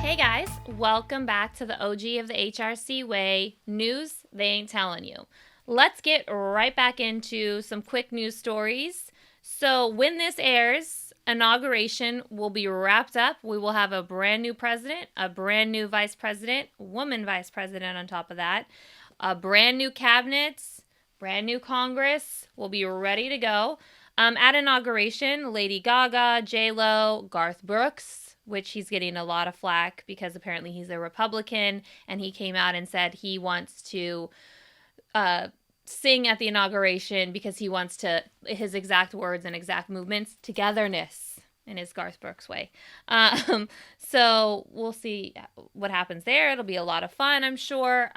Hey guys, welcome back to the OG of the HRC Way news they ain't telling you. Let's get right back into some quick news stories. So, when this airs, inauguration will be wrapped up. We will have a brand new president, a brand new vice president, woman vice president on top of that, a brand new cabinet, brand new Congress will be ready to go. At inauguration, Lady Gaga, J-Lo, Garth Brooks, which he's getting a lot of flack because apparently he's a Republican, and he came out and said he wants to sing at the inauguration because he wants to, his exact words and exact movements, togetherness in his Garth Brooks way. So we'll see what happens there. It'll be a lot of fun, I'm sure.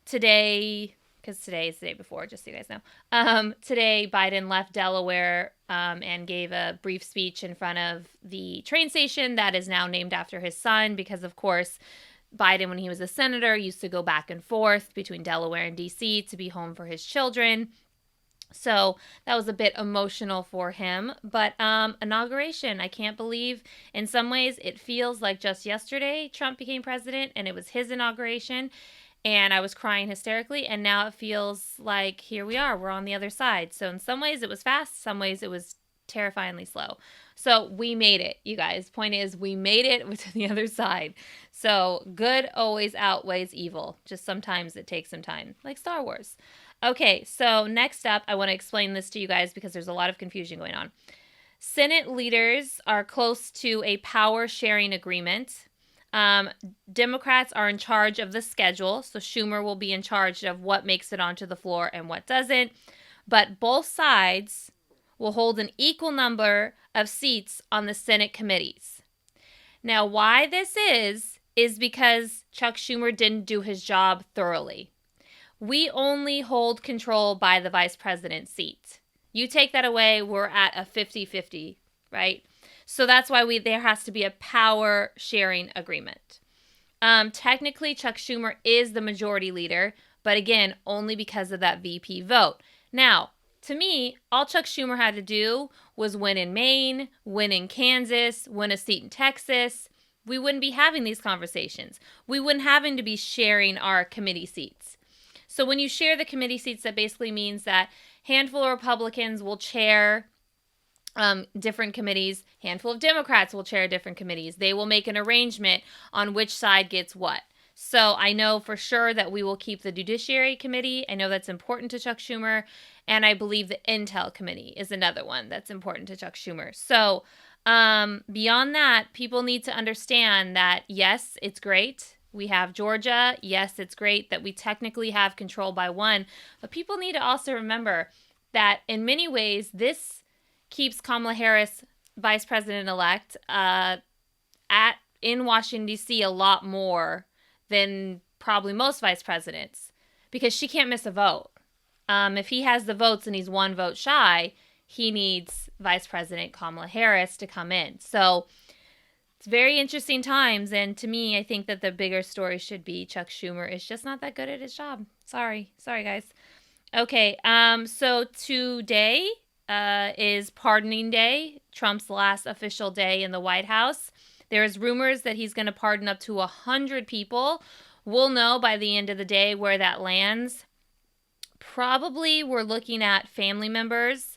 Today, because today is the day before, just so you guys know. Today, Biden left Delaware and gave a brief speech in front of the train station that is now named after his son because, of course, Biden, when he was a senator, used to go back and forth between Delaware and D.C. to be home for his children. So that was a bit emotional for him. But inauguration, I can't believe in some ways it feels like just yesterday Trump became president and it was his inauguration. And I was crying hysterically, and now it feels like here we are. We're on the other side. So in some ways it was fast, some ways it was terrifyingly slow. So we made it, you guys. Point is, we made it to the other side. So good always outweighs evil. Just sometimes it takes some time, like Star Wars. Okay, so next up, I want to explain this to you guys because there's a lot of confusion going on. Senate leaders are close to a power sharing agreement. Democrats are in charge of the schedule, so Schumer will be in charge of what makes it onto the floor and what doesn't. But both sides will hold an equal number of seats on the Senate committees. Now, why this is because Chuck Schumer didn't do his job thoroughly. We only hold control by the vice president's seat. You take that away, we're at a 50-50, right? So that's why there has to be a power sharing agreement. Technically, Chuck Schumer is the majority leader, but again, only because of that VP vote. Now, to me, all Chuck Schumer had to do was win in Maine, win in Kansas, win a seat in Texas. We wouldn't be having these conversations. We wouldn't having to be sharing our committee seats. So when you share the committee seats, that basically means that handful of Republicans will chair different committees. Handful of Democrats will chair different committees. They will make an arrangement on which side gets what. So I know for sure that we will keep the Judiciary Committee. I know that's important to Chuck Schumer. And I believe the Intel Committee is another one that's important to Chuck Schumer. So beyond that, people need to understand that, yes, it's great. We have Georgia. Yes, it's great that we technically have control by one. But people need to also remember that in many ways, this keeps Kamala Harris, vice president-elect, in Washington, D.C. a lot more than probably most vice presidents because she can't miss a vote. If he has the votes and he's one vote shy, he needs Vice President Kamala Harris to come in. So it's very interesting times. And to me, I think that the bigger story should be Chuck Schumer is just not that good at his job. Sorry, guys. Okay, so today is pardoning day, Trump's last official day in the White House. There's rumors that he's going to pardon up to 100 people. We'll know by the end of the day where that lands. Probably we're looking at family members.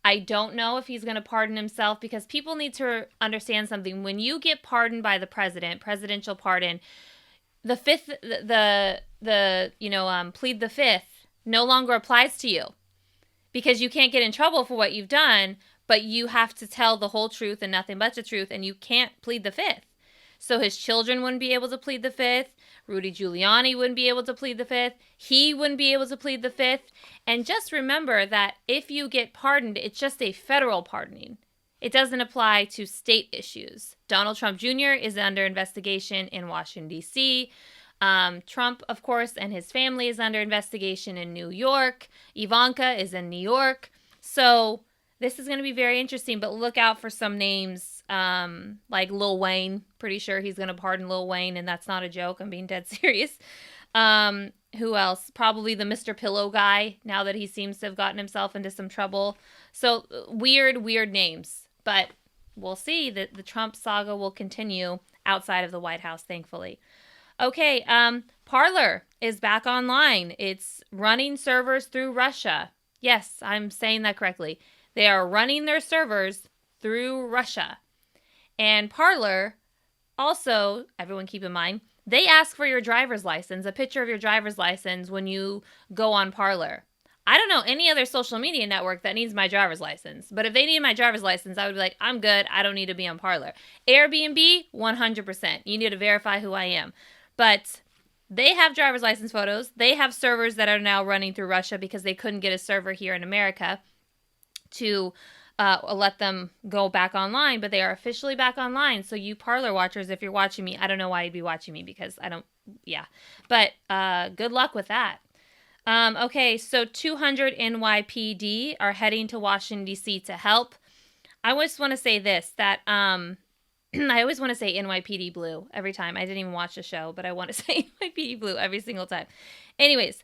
I don't know if he's going to pardon himself because people need to understand something. When you get pardoned by the president, presidential pardon, the fifth, plead the fifth no longer applies to you because you can't get in trouble for what you've done, but you have to tell the whole truth and nothing but the truth, and you can't plead the fifth. So his children wouldn't be able to plead the fifth. Rudy Giuliani wouldn't be able to plead the fifth. He wouldn't be able to plead the fifth. And just remember that if you get pardoned, it's just a federal pardoning. It doesn't apply to state issues. Donald Trump Jr. is under investigation in Washington, D.C. Trump, of course, and his family is under investigation in New York. Ivanka is in New York. So this is going to be very interesting, but look out for some names like Lil Wayne. Pretty sure he's going to pardon Lil Wayne, and that's not a joke. I'm being dead serious. Who else? Probably the Mr. Pillow guy, now that he seems to have gotten himself into some trouble. So weird names. But we'll see that the Trump saga will continue outside of the White House, thankfully. Okay, Parler is back online. It's running servers through Russia. Yes, I'm saying that correctly. They are running their servers through Russia. And Parler, also, everyone keep in mind, they ask for your driver's license, a picture of your driver's license when you go on Parler. I don't know any other social media network that needs my driver's license. But if they need my driver's license, I would be like, I'm good. I don't need to be on Parler. Airbnb, 100%. You need to verify who I am. But they have driver's license photos. They have servers that are now running through Russia because they couldn't get a server here in America to let them go back online. But they are officially back online. So you Parler watchers, if you're watching me, I don't know why you'd be watching me because I don't, yeah. But good luck with that. Okay, so 200 NYPD are heading to Washington, D.C. to help. I just want to say this, that I always want to say NYPD Blue every time. I didn't even watch the show, but I want to say NYPD Blue every single time. Anyways,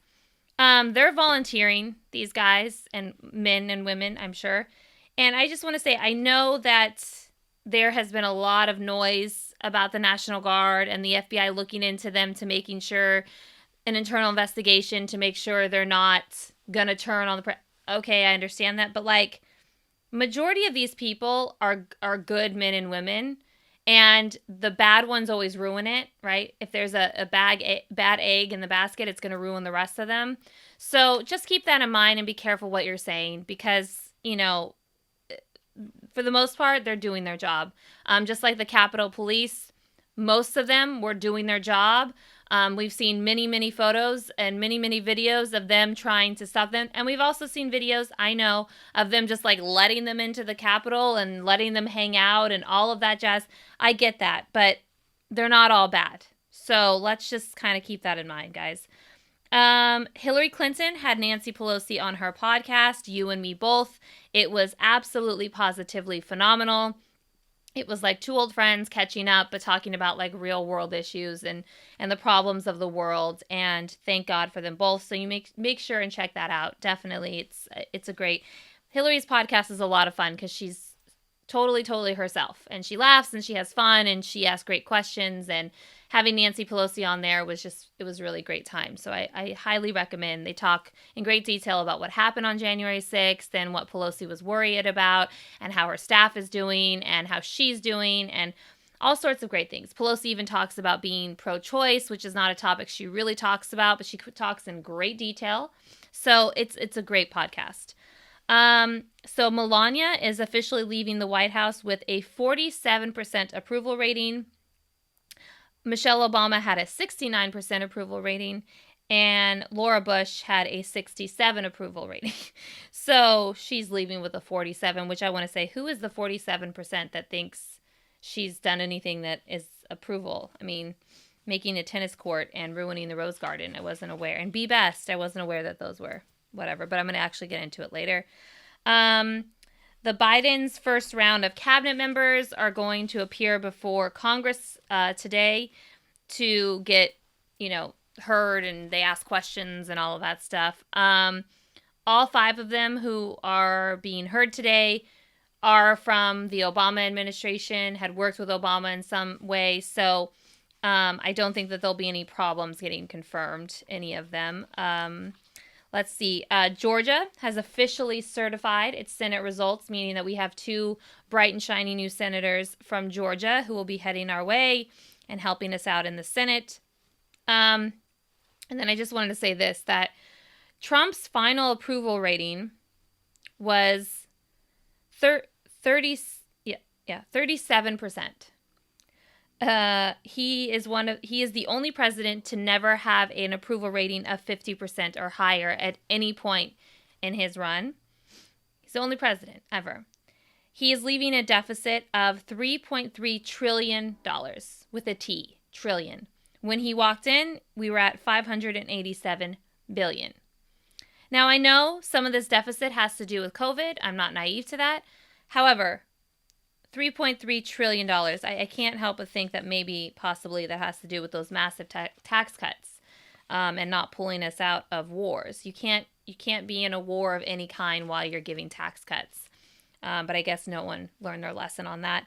they're volunteering, these guys, and men and women, I'm sure. And I just want to say, I know that there has been a lot of noise about the National Guard and the FBI looking into them to making sure an internal investigation to make sure they're not going to turn on the okay, I understand that. But, like, majority of these people are good men and women. And the bad ones always ruin it, right? If there's a bad egg in the basket, it's going to ruin the rest of them. So just keep that in mind and be careful what you're saying because, you know, for the most part, they're doing their job. Just like the Capitol Police, most of them were doing their job. We've seen many, many photos and many, many videos of them trying to stop them. And we've also seen videos, I know, of them just like letting them into the Capitol and letting them hang out and all of that jazz. I get that, but they're not all bad. So let's just kind of keep that in mind, guys. Hillary Clinton had Nancy Pelosi on her podcast, You and Me Both. It was absolutely positively phenomenal. It was like two old friends catching up, but talking about like real world issues and the problems of the world. And thank God for them both. So you make sure and check that out. Definitely, it's a great. Hillary's podcast is a lot of fun because she's totally herself, and she laughs and she has fun and she asks great questions. And having Nancy Pelosi on there was it was really great time. So I highly recommend. They talk in great detail about what happened on January 6th and what Pelosi was worried about and how her staff is doing and how she's doing and all sorts of great things. Pelosi even talks about being pro-choice, which is not a topic she really talks about, but she talks in great detail. So it's a great podcast. So Melania is officially leaving the White House with a 47% approval rating. Michelle Obama had a 69% approval rating, and Laura Bush had a 67 approval rating. So she's leaving with a 47, which I want to say, who is the 47% that thinks she's done anything that is approval? I mean, making a tennis court and ruining the Rose Garden, I wasn't aware. And Be Best, I wasn't aware that those were whatever, but I'm going to actually get into it later. The Biden's first round of cabinet members are going to appear before Congress today to get, heard, and they ask questions and all of that stuff. All 5 of them who are being heard today are from the Obama administration, had worked with Obama in some way. So I don't think that there'll be any problems getting confirmed, any of them. Let's see. Georgia has officially certified its Senate results, meaning that we have 2 bright and shiny new senators from Georgia who will be heading our way and helping us out in the Senate. And then I just wanted to say this, that Trump's final approval rating was 37%. He is the only president to never have an approval rating of 50% or higher at any point in his run. He's the only president ever. He is leaving a deficit of $3.3 trillion with a T, trillion. When he walked in, we were at $587 billion. Now, I know some of this deficit has to do with COVID. I'm not naive to that. However, $3.3 trillion. I can't help but think that maybe, possibly, that has to do with those massive tax cuts and not pulling us out of wars. You can't be in a war of any kind while you're giving tax cuts. But I guess no one learned their lesson on that.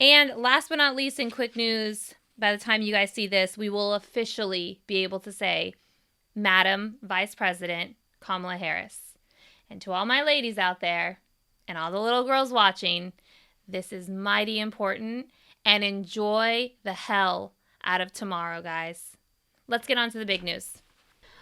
And last but not least, in quick news, by the time you guys see this, we will officially be able to say, Madam Vice President Kamala Harris. And to all my ladies out there and all the little girls watching, this is mighty important, and enjoy the hell out of tomorrow, guys. Let's get on to the big news.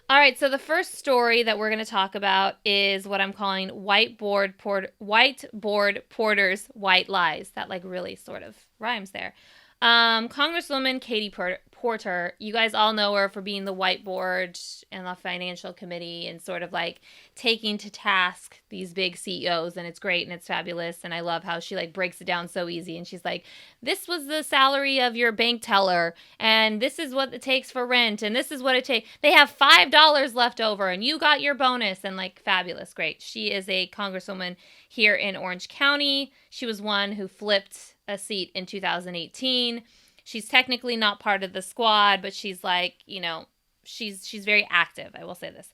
All right, so the first story that we're going to talk about is what I'm calling whiteboard porters white lies. That like really sort of rhymes there. Congresswoman Katie Porter, you guys all know her for being the whiteboard in the financial committee and sort of like taking to task these big CEOs, and it's great and it's fabulous, and I love how she like breaks it down so easy, and she's like, this was the salary of your bank teller, and this is what it takes for rent, and this is what it takes. They have $5 left over, and you got your bonus, and like fabulous, great. She is a congresswoman here in Orange County. She was one who flipped a seat in 2018. She's technically not part of the squad, but she's like, you know, she's very active. I will say this.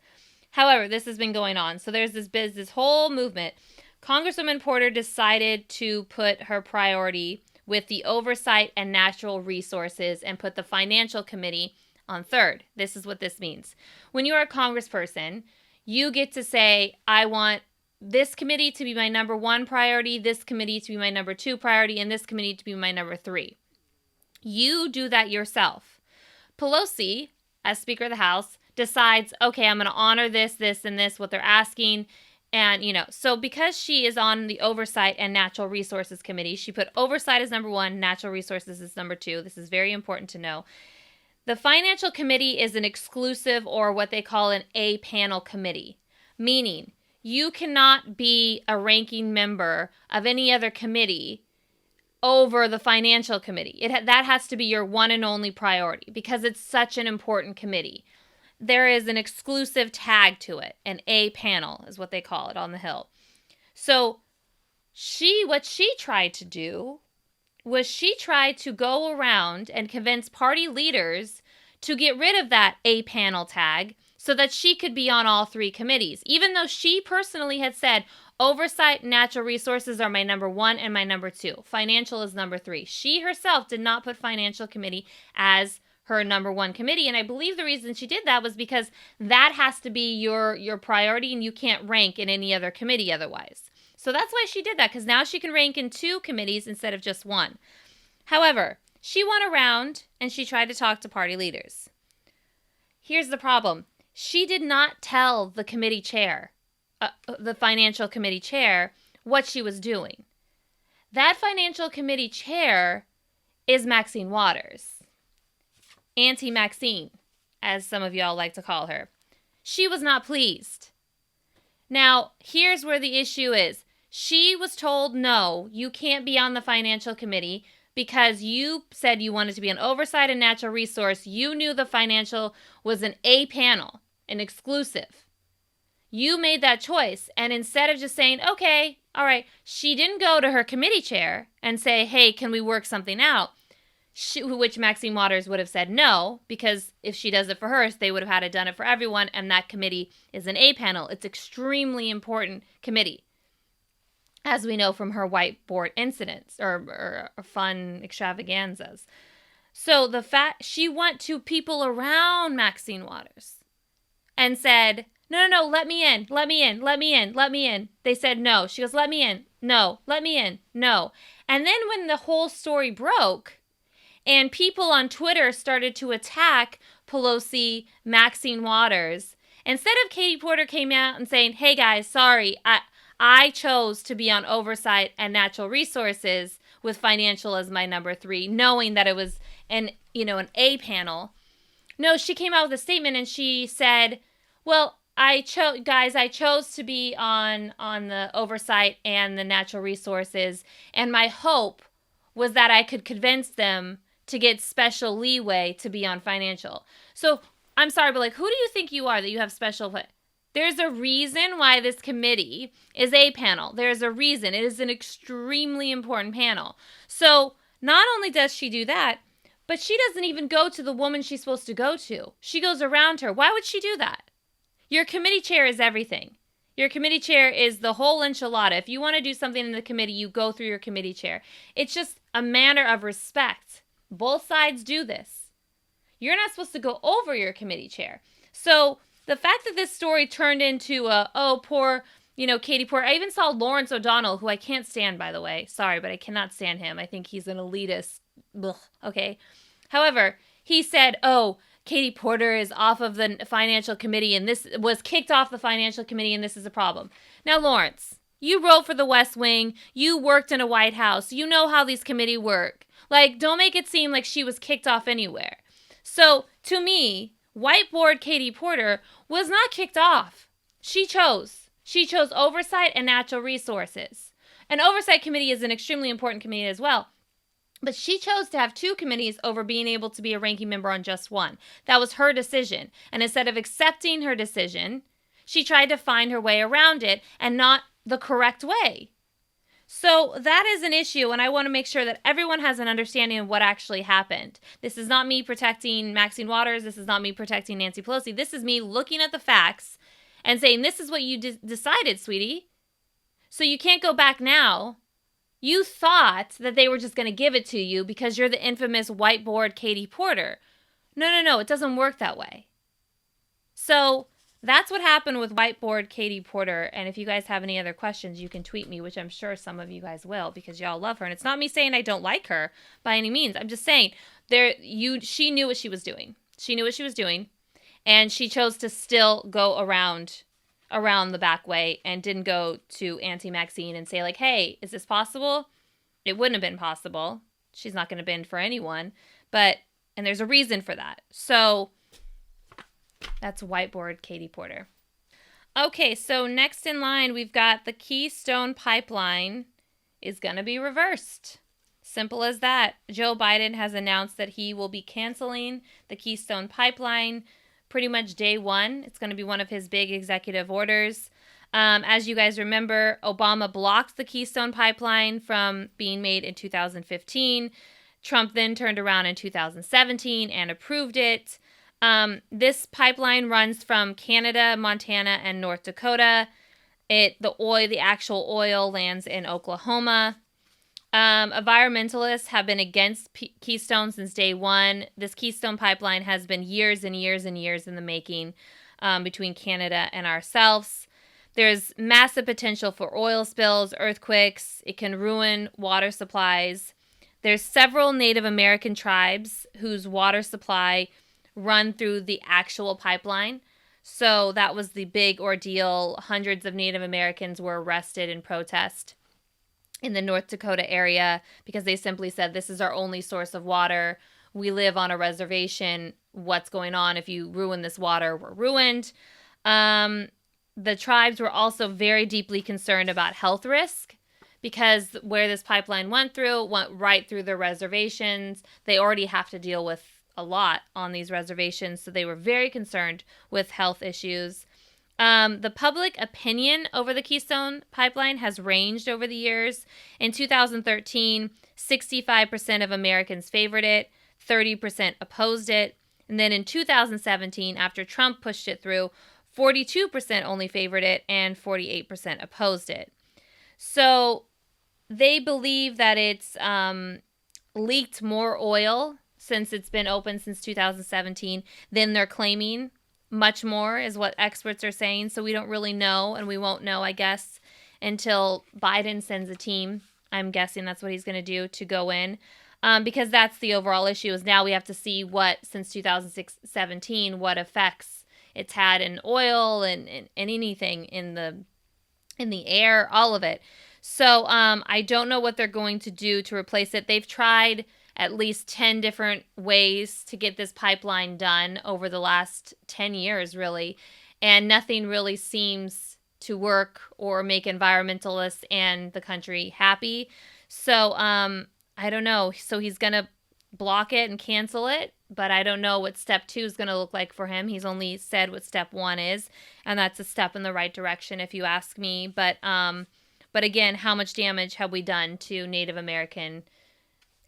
However, this has been going on. So there's this whole movement. Congresswoman Porter decided to put her priority with the oversight and natural resources and put the financial committee on third. This is what this means. When you are a congressperson, you get to say, I want this committee to be my number one priority, this committee to be my number two priority, and this committee to be my number three. You do that yourself. Pelosi, as Speaker of the House, decides, okay, I'm going to honor this, this, and this, what they're asking. And, you know, so because she is on the Oversight and Natural Resources Committee, she put oversight as number one, natural resources as number two. This is very important to know. The Financial Committee is an exclusive, or what they call an A-panel committee, meaning you cannot be a ranking member of any other committee over the Financial Committee. That has to be your one and only priority because it's such an important committee. There is an exclusive tag to it. An A panel is what they call it on the Hill. So what she tried to do was she tried to go around and convince party leaders to get rid of that A panel tag so that she could be on all three committees, even though she personally had said, oversight and natural resources are my number one and my number two. Financial is number three. She herself did not put Financial Committee as her number one committee. And I believe the reason she did that was because that has to be your priority and you can't rank in any other committee otherwise. So that's why she did that, because now she can rank in two committees instead of just one. However, she went around and she tried to talk to party leaders. Here's the problem. She did not tell the committee chair, the Financial Committee chair, what she was doing. That Financial Committee chair is Maxine Waters. Auntie Maxine, as some of y'all like to call her. She was not pleased. Now, here's where the issue is. She was told, no, you can't be on the Financial Committee because you said you wanted to be an oversight and natural resource. You knew the financial was an A panel, an exclusive. You made that choice. And instead of just saying, okay, all right, she didn't go to her committee chair and say, hey, can we work something out? Which Maxine Waters would have said no, because if she does it for her, they would have had to done it for everyone, and that committee is an A panel. It's extremely important committee, as we know from her whiteboard incidents or fun extravaganzas. So the fact she went to people around Maxine Waters and said, no, let me in. They said no. She goes, let me in. No, let me in. No. And then when the whole story broke, and people on Twitter started to attack Pelosi, Maxine Waters, instead of Katie Porter came out and saying, hey guys, sorry, I chose to be on oversight and natural resources with financial as my number three, knowing that it was an A panel. No, she came out with a statement and she said, well, I chose to be on the oversight and the natural resources, and my hope was that I could convince them to get special leeway to be on financial. So I'm sorry, but like, who do you think you are that you have special? There's a reason why this committee is a panel. There's a reason. It is an extremely important panel. So not only does she do that, but she doesn't even go to the woman she's supposed to go to. She goes around her. Why would she do that? Your committee chair is everything. Your committee chair is the whole enchilada. If you want to do something in the committee, you go through your committee chair. It's just a matter of respect Both sides do this. You're not supposed to go over your committee chair. So the fact that this story turned into poor, Katie Porter. I even saw Lawrence O'Donnell, who I can't stand, by the way. Sorry, but I cannot stand him. I think he's an elitist. Ugh, okay. However, he said, Katie Porter is off of the financial committee and this was kicked off the financial committee and this is a problem. Now, Lawrence, you wrote for the West Wing. You worked in a White House. You know how these committees work. Like, don't make it seem like she was kicked off anywhere. So, to me, whiteboard Katie Porter was not kicked off. She chose. She chose oversight and natural resources. An oversight committee is an extremely important committee as well. But she chose to have two committees over being able to be a ranking member on just one. That was her decision. And instead of accepting her decision, she tried to find her way around it and not the correct way. So that is an issue, and I want to make sure that everyone has an understanding of what actually happened. This is not me protecting Maxine Waters. This is not me protecting Nancy Pelosi. This is me looking at the facts and saying, this is what you decided, sweetie. So you can't go back now. You thought that they were just going to give it to you because you're the infamous whiteboard Katie Porter. No, it doesn't work that way. So that's what happened with whiteboard Katie Porter. And if you guys have any other questions, you can tweet me, which I'm sure some of you guys will because y'all love her. And it's not me saying I don't like her by any means. I'm just saying she knew what she was doing. She knew what she was doing. And she chose to still go around the back way and didn't go to Auntie Maxine and say like, hey, is this possible? It wouldn't have been possible. She's not going to bend for anyone. And there's a reason for that. So that's whiteboard Katie Porter. Okay, so next in line, we've got the Keystone Pipeline is going to be reversed. Simple as that. Joe Biden has announced that he will be canceling the Keystone Pipeline pretty much day one. It's going to be one of his big executive orders. As you guys remember, Obama blocked the Keystone Pipeline from being made in 2015. Trump then turned around in 2017 and approved it. This pipeline runs from Canada, Montana, and North Dakota. The actual oil lands in Oklahoma. Environmentalists have been against Keystone since day one. This Keystone Pipeline has been years and years and years in the making between Canada and ourselves. There's massive potential for oil spills, earthquakes. It can ruin water supplies. There's several Native American tribes whose water supply run through the actual pipeline. So that was the big ordeal. Hundreds of Native Americans were arrested in protest in the North Dakota area because they simply said, this is our only source of water. We live on a reservation. What's going on? If you ruin this water, we're ruined. The tribes were also very deeply concerned about health risk because where this pipeline went right through the reservations. They already have to deal with a lot on these reservations, so they were very concerned with health issues. The public opinion over the Keystone Pipeline has ranged over the years. In 2013, 65% of Americans favored it, 30% opposed it. And then in 2017, after Trump pushed it through, 42% only favored it and 48% opposed it. So they believe that it's leaked more oil since it's been open since 2017 than they're claiming. Much more is what experts are saying. So we don't really know, and we won't know, I guess, until Biden sends a team. I'm guessing that's what he's going to do to go in. Because that's the overall issue is now we have to see what, since 2017, what effects it's had in oil and anything in the air, all of it. So I don't know what they're going to do to replace it. They've tried at least 10 different ways to get this pipeline done over the last 10 years, really. And nothing really seems to work or make environmentalists and the country happy. So I don't know. So he's going to block it and cancel it. But I don't know what step 2 is going to look like for him. He's only said what step 1 is. And that's a step in the right direction, if you ask me. But again, how much damage have we done to Native American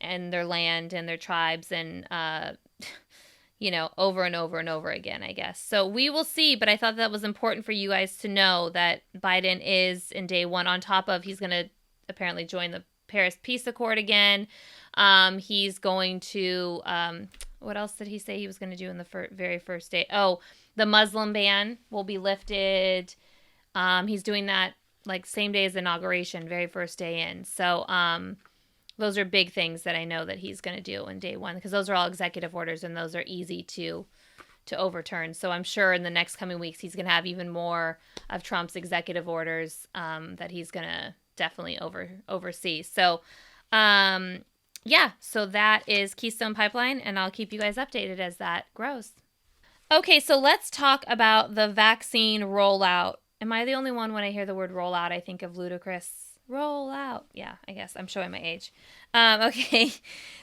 and their land and their tribes and, over and over and over again, I guess. So we will see, but I thought that was important for you guys to know that Biden is in day one on top of he's going to apparently join the Paris Peace Accord again. He's going to, what else did he say he was going to do in the very first day? Oh, the Muslim ban will be lifted. He's doing that like same day as inauguration, very first day in. So those are big things that I know that he's going to do in day one, because those are all executive orders and those are easy to overturn. So I'm sure in the next coming weeks he's going to have even more of Trump's executive orders that he's going to definitely oversee. So yeah, so that is Keystone Pipeline, and I'll keep you guys updated as that grows. Okay, so let's talk about the vaccine rollout. Am I the only one when I hear the word rollout, I think of Ludacris? Rollout. Yeah, I guess I'm showing my age. Okay,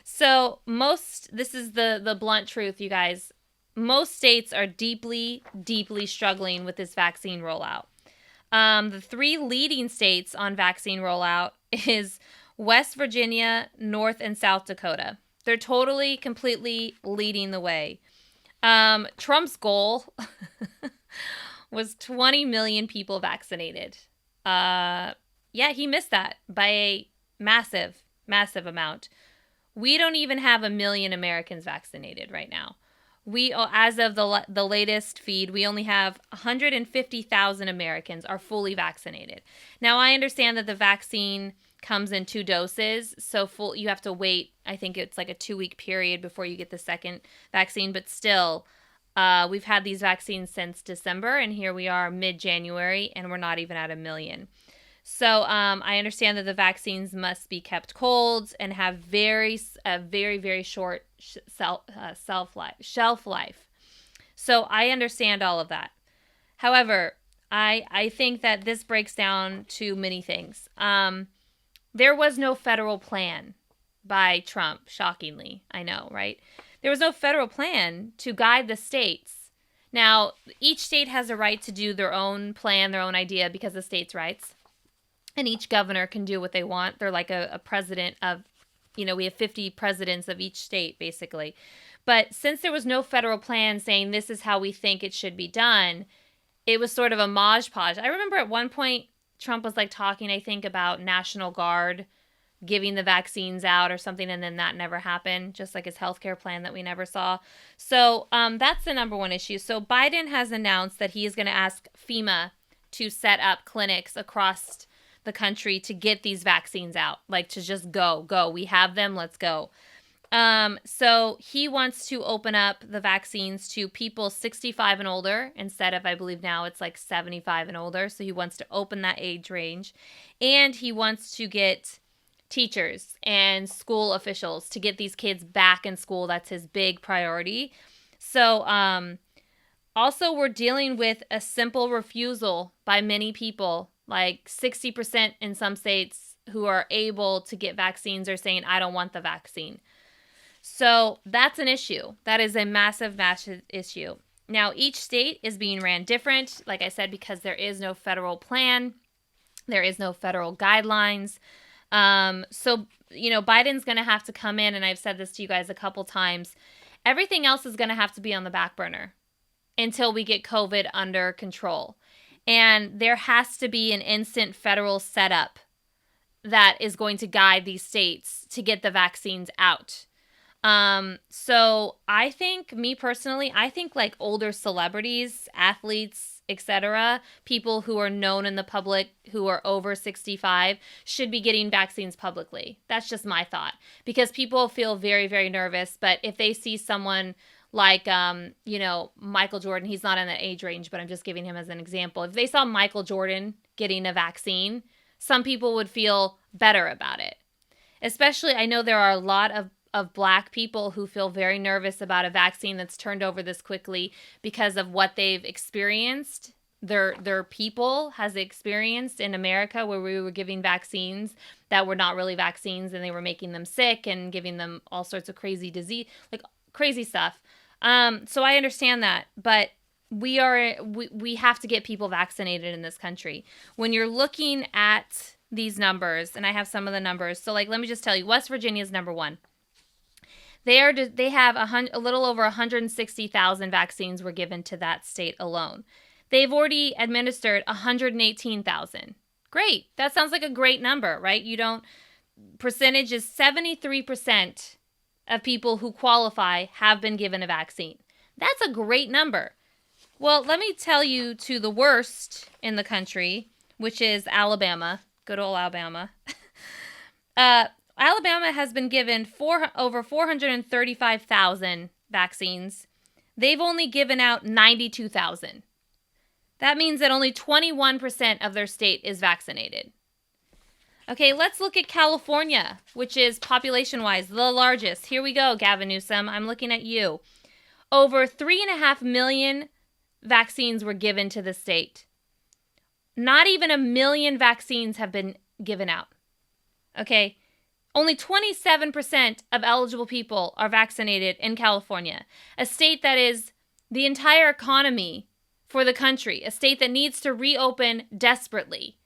so this is the blunt truth, you guys. Most states are deeply, deeply struggling with this vaccine rollout. The 3 leading states on vaccine rollout is West Virginia, North and South Dakota. They're totally, completely leading the way. Trump's goal was 20 million people vaccinated. Yeah, he missed that by a massive, massive amount. We don't even have 1 million Americans vaccinated right now. As of the latest feed, we only have 150,000 Americans are fully vaccinated. Now, I understand that the vaccine comes in 2 doses, so you have to wait. I think it's like a 2-week period before you get the second vaccine, but still, we've had these vaccines since December, and here we are mid-January, and we're not even at 1 million. So I understand that the vaccines must be kept cold and have very, very short shelf life. So I understand all of that. However, I think that this breaks down to many things. There was no federal plan by Trump, shockingly. I know, right? There was no federal plan to guide the states. Now, each state has a right to do their own plan, their own idea, because of states' rights. And each governor can do what they want. They're like a president of, we have 50 presidents of each state, basically. But since there was no federal plan saying this is how we think it should be done, it was sort of a modge podge. I remember at one point, Trump was like talking, I think, about National Guard giving the vaccines out or something, and then that never happened, just like his healthcare plan that we never saw. So that's the number one issue. So Biden has announced that he is going to ask FEMA to set up clinics across the country to get these vaccines out, like to just go. We have them, let's go. So he wants to open up the vaccines to people 65 and older instead of, I believe now it's like 75 and older. So he wants to open that age range, and he wants to get teachers and school officials to get these kids back in school. That's his big priority. So, also we're dealing with a simple refusal by many people. Like 60% in some states who are able to get vaccines are saying, I don't want the vaccine. So that's an issue. That is a massive, massive issue. Now, each state is being ran different, like I said, because there is no federal plan. There is no federal guidelines. So, Biden's going to have to come in, and I've said this to you guys a couple times. Everything else is going to have to be on the back burner until we get COVID under control. And there has to be an instant federal setup that is going to guide these states to get the vaccines out. So I think, me personally, I think like older celebrities, athletes, etc., people who are known in the public who are over 65 should be getting vaccines publicly. That's just my thought, because people feel very, very nervous. But if they see someone like, Michael Jordan, he's not in that age range, but I'm just giving him as an example. If they saw Michael Jordan getting a vaccine, some people would feel better about it. Especially, I know there are a lot of Black people who feel very nervous about a vaccine that's turned over this quickly because of what they've experienced. Their people has experienced in America, where we were giving vaccines that were not really vaccines, and they were making them sick and giving them all sorts of crazy disease, like crazy stuff. So I understand that, but we have to get people vaccinated in this country. When you're looking at these numbers, and I have some of the numbers, so like, let me just tell you, West Virginia is number one. They have a little over 160,000 vaccines were given to that state alone. They've already administered 118,000. Great. That sounds like a great number, right? percentage is 73% of people who qualify have been given a vaccine. That's a great number. Well, let me tell you to the worst in the country, which is Alabama. Good old Alabama. Alabama has been given over 435,000 vaccines. They've only given out 92,000. That means that only 21% of their state is vaccinated. Okay, let's look at California, which is population-wise the largest. Here we go, Gavin Newsom. I'm looking at you. Over 3.5 million vaccines were given to the state. Not even 1 million vaccines have been given out. Okay, only 27% of eligible people are vaccinated in California, a state that is the entire economy for the country, a state that needs to reopen desperately.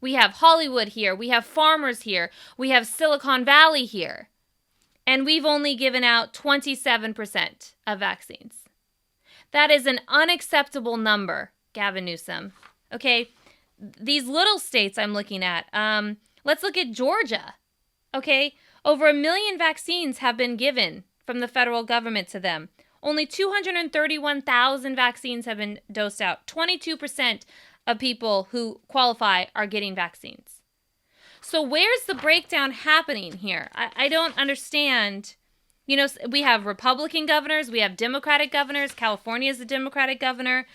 We have Hollywood here, we have farmers here, we have Silicon Valley here, and we've only given out 27% of vaccines. That is an unacceptable number, Gavin Newsom. Okay, these little states I'm looking at, let's look at Georgia. Okay, over 1 million vaccines have been given from the federal government to them. Only 231,000 vaccines have been dosed out. 22% of people who qualify are getting vaccines. So where's the breakdown happening here? I don't understand. You know, we have Republican governors, we have Democratic governors. California is a Democratic governor,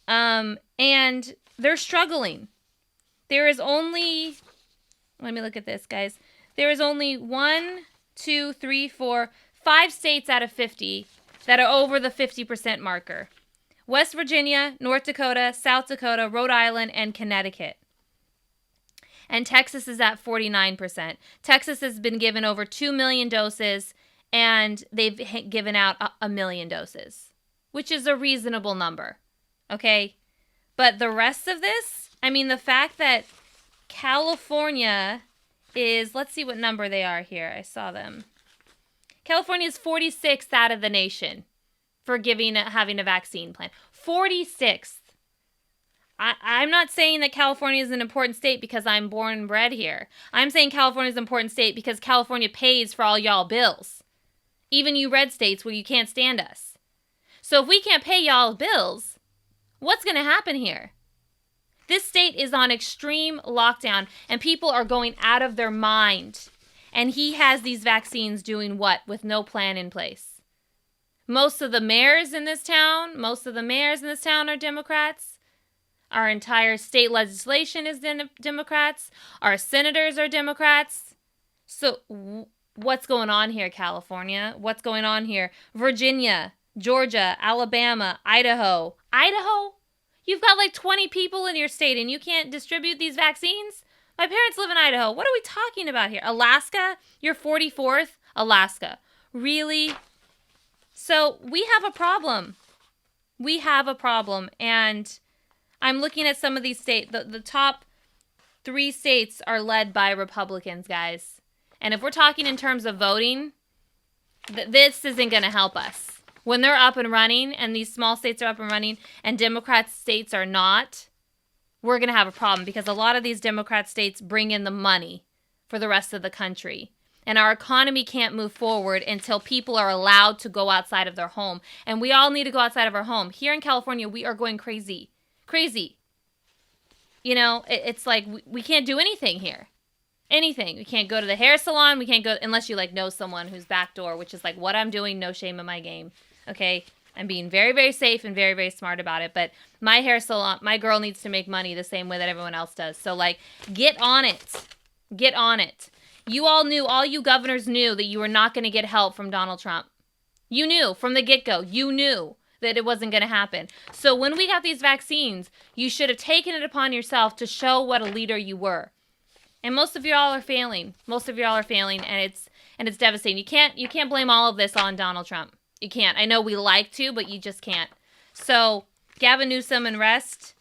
and they're struggling. There is only, let me look at this, guys. There is only 5 states out of 50 that are over the 50% marker. West Virginia, North Dakota, South Dakota, Rhode Island, and Connecticut. And Texas is at 49%. Texas has been given over 2 million doses, and they've given out 1 million doses, which is a reasonable number, okay? But the rest of this, I mean, the fact that California is, let's see what number they are here. I saw them. California is 46th out of the nation for having a vaccine plan. 46th. I'm not saying that California is an important state because I'm born and bred here. I'm saying California is an important state because California pays for all y'all bills. Even you red states where you can't stand us. So if we can't pay y'all bills, what's going to happen here? This state is on extreme lockdown, and people are going out of their mind. And he has these vaccines doing what with no plan in place? Most of the mayors in this town are Democrats. Our entire state legislation is Democrats. Our senators are Democrats. So what's going on here, California? What's going on here? Virginia, Georgia, Alabama, Idaho. Idaho? You've got like 20 people in your state and you can't distribute these vaccines? My parents live in Idaho. What are we talking about here? Alaska? You're 44th? Alaska. Really? So we have a problem. We have a problem. And I'm looking at some of these states. The top 3 states are led by Republicans, guys. And if we're talking in terms of voting, this isn't going to help us. When they're up and running, and these small states are up and running, and Democrat states are not, we're going to have a problem because a lot of these Democrat states bring in the money for the rest of the country. And our economy can't move forward until people are allowed to go outside of their home. And we all need to go outside of our home. Here in California, we are going crazy. Crazy. You know, it's like we can't do anything here. Anything. We can't go to the hair salon. We can't go unless you like know someone who's backdoor, which is like what I'm doing. No shame in my game. Okay. I'm being very, very safe and very, very smart about it. But my hair salon, my girl needs to make money the same way that everyone else does. So like, get on it. Get on it. You all you governors knew that you were not going to get help from Donald Trump. You knew from the get-go. You knew that it wasn't going to happen. So when we got these vaccines, you should have taken it upon yourself to show what a leader you were. And most of y'all are failing. Most of y'all are failing, and it's devastating. You can't blame all of this on Donald Trump. You can't. I know we like to, but you just can't. So, Gavin Newsom and rest,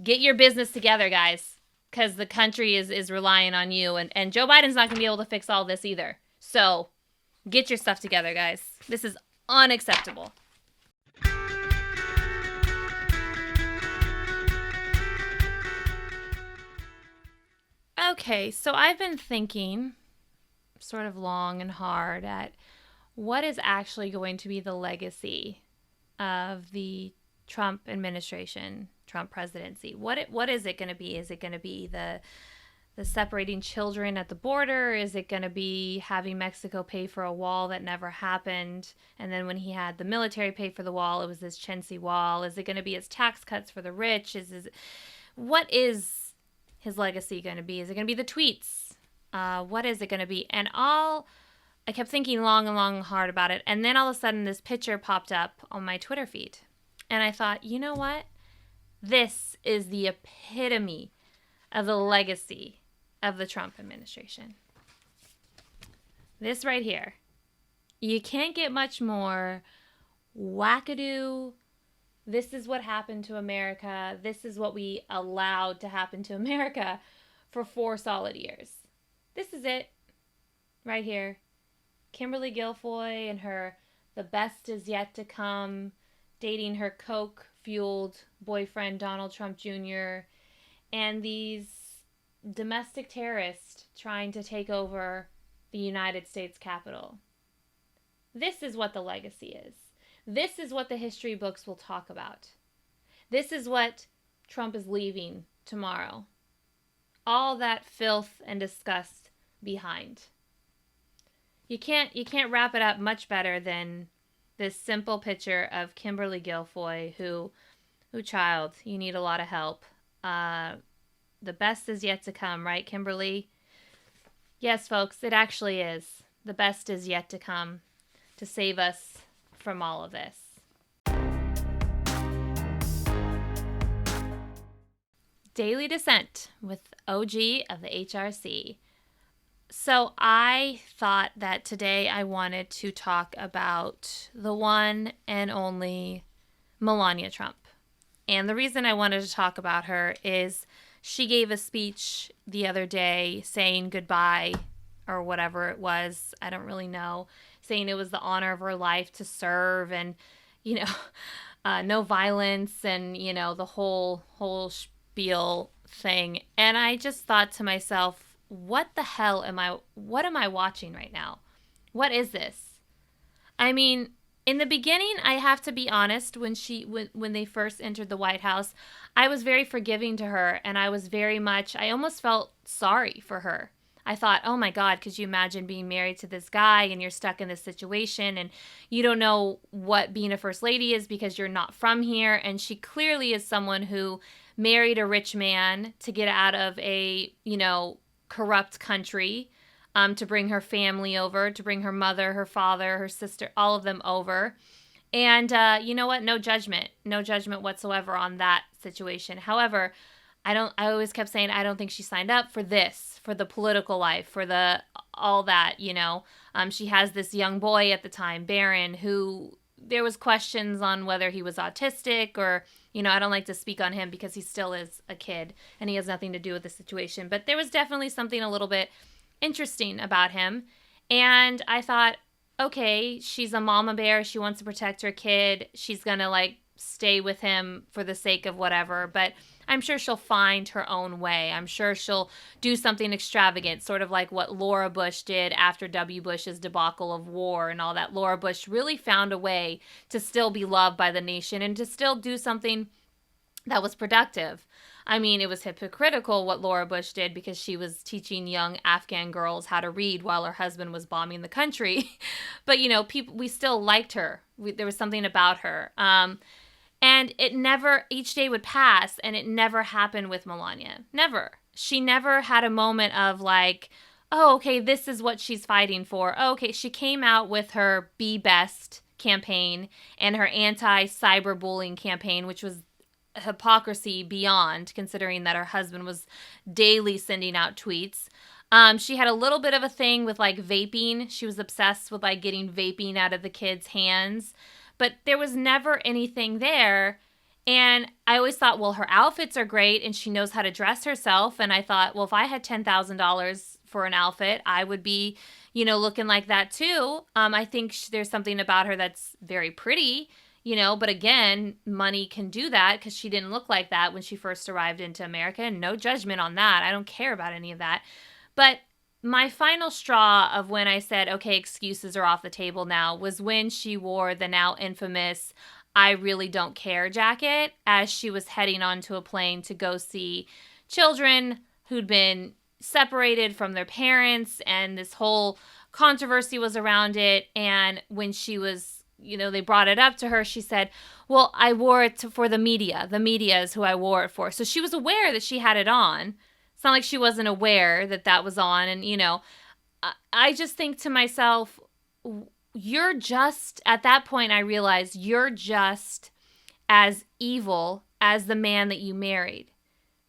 get your business together, guys, because the country is relying on you, and Joe Biden's not going to be able to fix all this either. So, get your stuff together, guys. This is unacceptable. Okay, so I've been thinking sort of long and hard at what is actually going to be the legacy of the Trump administration, Trump presidency. What is it going to be? Is it going to be the separating children at the border? Is it going to be having Mexico pay for a wall that never happened? And then when he had the military pay for the wall, it was this chintzy wall. Is it going to be his tax cuts for the rich? What is his legacy going to be? Is it going to be the tweets? What is it going to be? I kept thinking long and long and hard about it. And then all of a sudden this picture popped up on my Twitter feed. And I thought, you know what? This is the epitome of the legacy of the Trump administration. This right here. You can't get much more wackadoo. This is what happened to America. This is what we allowed to happen to America for 4 solid years. This is it. Right here. Kimberly Guilfoyle and her "the best is yet to come," dating her coke-fueled boyfriend Donald Trump Jr., and these domestic terrorists trying to take over the United States Capitol. This is what the legacy is. This is what the history books will talk about. This is what Trump is leaving tomorrow. All that filth and disgust behind. You can't wrap it up much better than this simple picture of Kimberly Guilfoyle, who child, you need a lot of help. The best is yet to come, right, Kimberly? Yes, folks, it actually is. The best is yet to come to save us from all of this. Daily Dissent with OG of the HRC. So I thought that today I wanted to talk about the one and only Melania Trump. And the reason I wanted to talk about her is she gave a speech the other day saying goodbye, or whatever it was, I don't really know, saying it was the honor of her life to serve, and, no violence, and, the whole spiel thing. And I just thought to myself, what the hell am I watching right now? What is this? I mean, in the beginning, I have to be honest, when they first entered the White House, I was very forgiving to her, and I almost felt sorry for her. I thought, oh my God, could you imagine being married to this guy and you're stuck in this situation and you don't know what being a first lady is because you're not from here. And she clearly is someone who married a rich man to get out of a, corrupt country, to bring her family over, to bring her mother, her father, her sister, all of them over. And you know what? No judgment whatsoever on that situation. However, I always kept saying, I don't think she signed up for this, for the political life, for all that, She has this young boy at the time, Barron, who there was questions on whether he was autistic or, I don't like to speak on him because he still is a kid and he has nothing to do with the situation. But there was definitely something a little bit interesting about him. And I thought, okay, she's a mama bear. She wants to protect her kid. She's going to stay with him for the sake of whatever. But I'm sure she'll find her own way. I'm sure she'll do something extravagant, sort of like what Laura Bush did after W. Bush's debacle of war and all that. Laura Bush really found a way to still be loved by the nation and to still do something that was productive. I mean, it was hypocritical what Laura Bush did because she was teaching young Afghan girls how to read while her husband was bombing the country. But, we still liked her. There was something about her. And each day would pass, and it never happened with Melania. Never. She never had a moment of oh, okay, this is what she's fighting for. Oh, okay, she came out with her Be Best campaign and her anti-cyberbullying campaign, which was hypocrisy beyond, considering that her husband was daily sending out tweets. She had a little bit of a thing with vaping. She was obsessed with getting vaping out of the kids' hands. But there was never anything there. And I always thought, well, her outfits are great and she knows how to dress herself. And I thought, well, if I had $10,000 for an outfit, I would be, looking like that too. I think there's something about her that's very pretty. but again, money can do that because she didn't look like that when she first arrived into America, and no judgment on that. I don't care about any of that. But my final straw of when I said, okay, excuses are off the table now, was when she wore the now infamous I really don't care jacket as she was heading onto a plane to go see children who'd been separated from their parents, and this whole controversy was around it. And when she was, they brought it up to her, she said, well, I wore it for the media. The media is who I wore it for. So she was aware that she had it on. It's not like she wasn't aware that that was on. And, I just think to myself, you're just, at that point, I realized you're just as evil as the man that you married.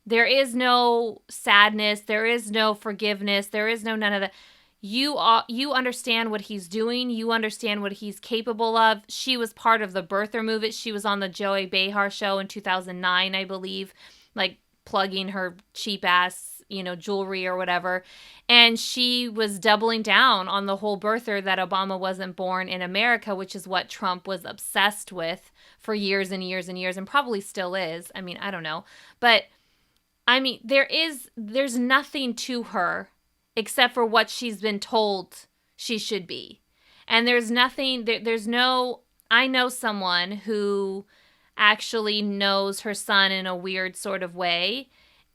There is no sadness. There is no forgiveness. There is no none of that. You understand what he's doing. You understand what he's capable of. She was part of the birther movement. She was on the Joey Behar show in 2009, I believe, like plugging her cheap ass, jewelry or whatever. And she was doubling down on the whole birther that Obama wasn't born in America, which is what Trump was obsessed with for years and years and years, and probably still is. I mean, I don't know. But there's nothing to her except for what she's been told she should be. And there's nothing, I know someone who actually knows her son in a weird sort of way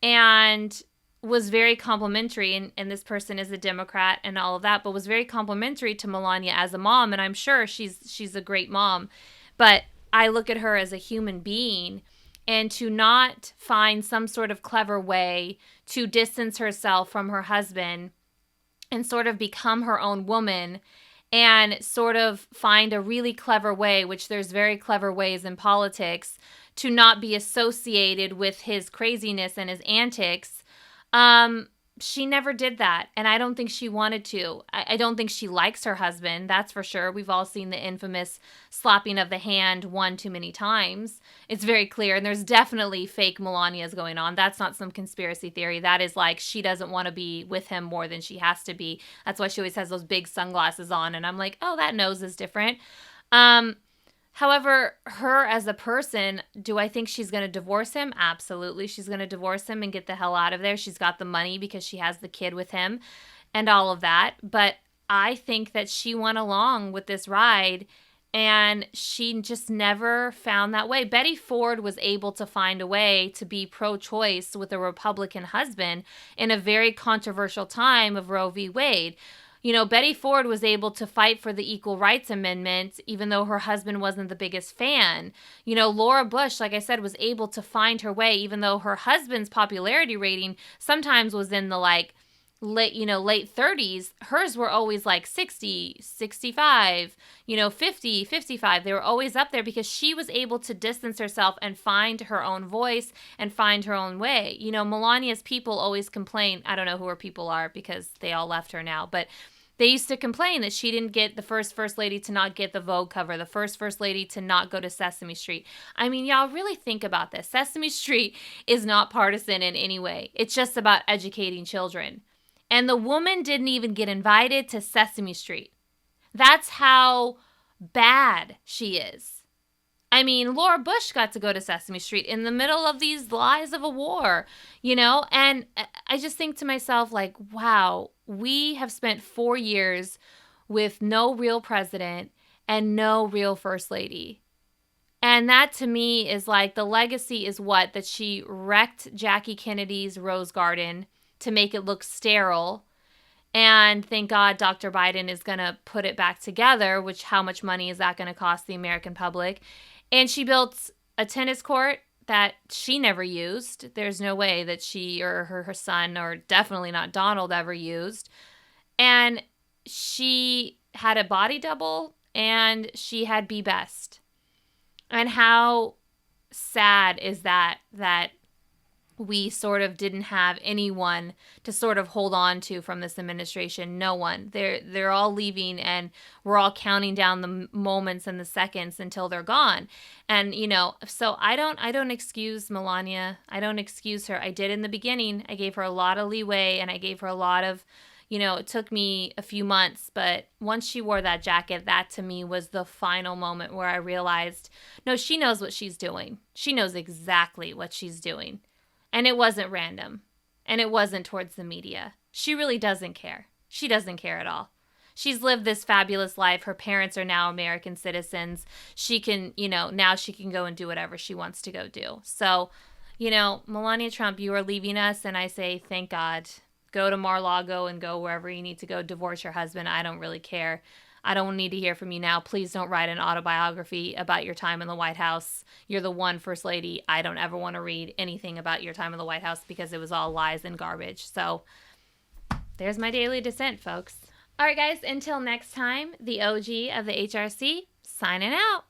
and was very complimentary, and this person is a Democrat and all of that, but was very complimentary to Melania as a mom, and I'm sure she's a great mom. But I look at her as a human being, and to not find some sort of clever way to distance herself from her husband and sort of become her own woman and sort of find a really clever way, which there's very clever ways in politics, to not be associated with his craziness and his antics. She never did that, and I don't think she wanted to. I don't think she likes her husband, that's for sure. We've all seen the infamous slapping of the hand one too many times. It's very clear, and there's definitely fake Melanias going on. That's not some conspiracy theory. That is like she doesn't want to be with him more than she has to be. That's why she always has those big sunglasses on, and I'm like, oh, that nose is different. However, her as a person, do I think she's going to divorce him? Absolutely. She's going to divorce him and get the hell out of there. She's got the money because she has the kid with him and all of that. But I think that she went along with this ride and she just never found that way. Betty Ford was able to find a way to be pro-choice with a Republican husband in a very controversial time of Roe v. Wade. Betty Ford was able to fight for the Equal Rights Amendment, even though her husband wasn't the biggest fan. Laura Bush, like I said, was able to find her way, even though her husband's popularity rating sometimes was in the late 30s. Hers were always like 60, 65, 50, 55. They were always up there because she was able to distance herself and find her own voice and find her own way. Melania's people always complain. I don't know who her people are because they all left her now, but they used to complain that she didn't get the first lady to not get the Vogue cover, the first lady to not go to Sesame Street. I mean, y'all really think about this. Sesame Street is not partisan in any way. It's just about educating children. And the woman didn't even get invited to Sesame Street. That's how bad she is. I mean, Laura Bush got to go to Sesame Street in the middle of these lies of a war, And I just think to myself, like, wow, we have spent 4 years with no real president and no real first lady. And that to me is like the legacy is what? That she wrecked Jackie Kennedy's Rose Garden to make it look sterile. And thank God Dr. Biden is going to put it back together, which how much money is that going to cost the American public? And she built a tennis court that she never used. There's no way that she or her son, or definitely not Donald, ever used. And she had a body double and she had Be Best. And how sad is that we sort of didn't have anyone to sort of hold on to from this administration. No one. They're all leaving, and we're all counting down the moments and the seconds until they're gone. And so I don't excuse Melania. I don't excuse her. I did in the beginning. I gave her a lot of leeway, and I gave her a lot of it took me a few months, but once she wore that jacket, that to me was the final moment where I realized, no, she knows what she's doing. She knows exactly what she's doing. And it wasn't random. And it wasn't towards the media. She really doesn't care. She doesn't care at all. She's lived this fabulous life. Her parents are now American citizens. She can, now she can go and do whatever she wants to go do. So, Melania Trump, you are leaving us, and I say, thank God. Go to Mar-a-Lago and go wherever you need to go. Divorce your husband. I don't really care. I don't need to hear from you now. Please don't write an autobiography about your time in the White House. You're the one First Lady. I don't ever want to read anything about your time in the White House because it was all lies and garbage. So there's my daily dissent, folks. All right, guys, until next time, the OG of the HRC signing out.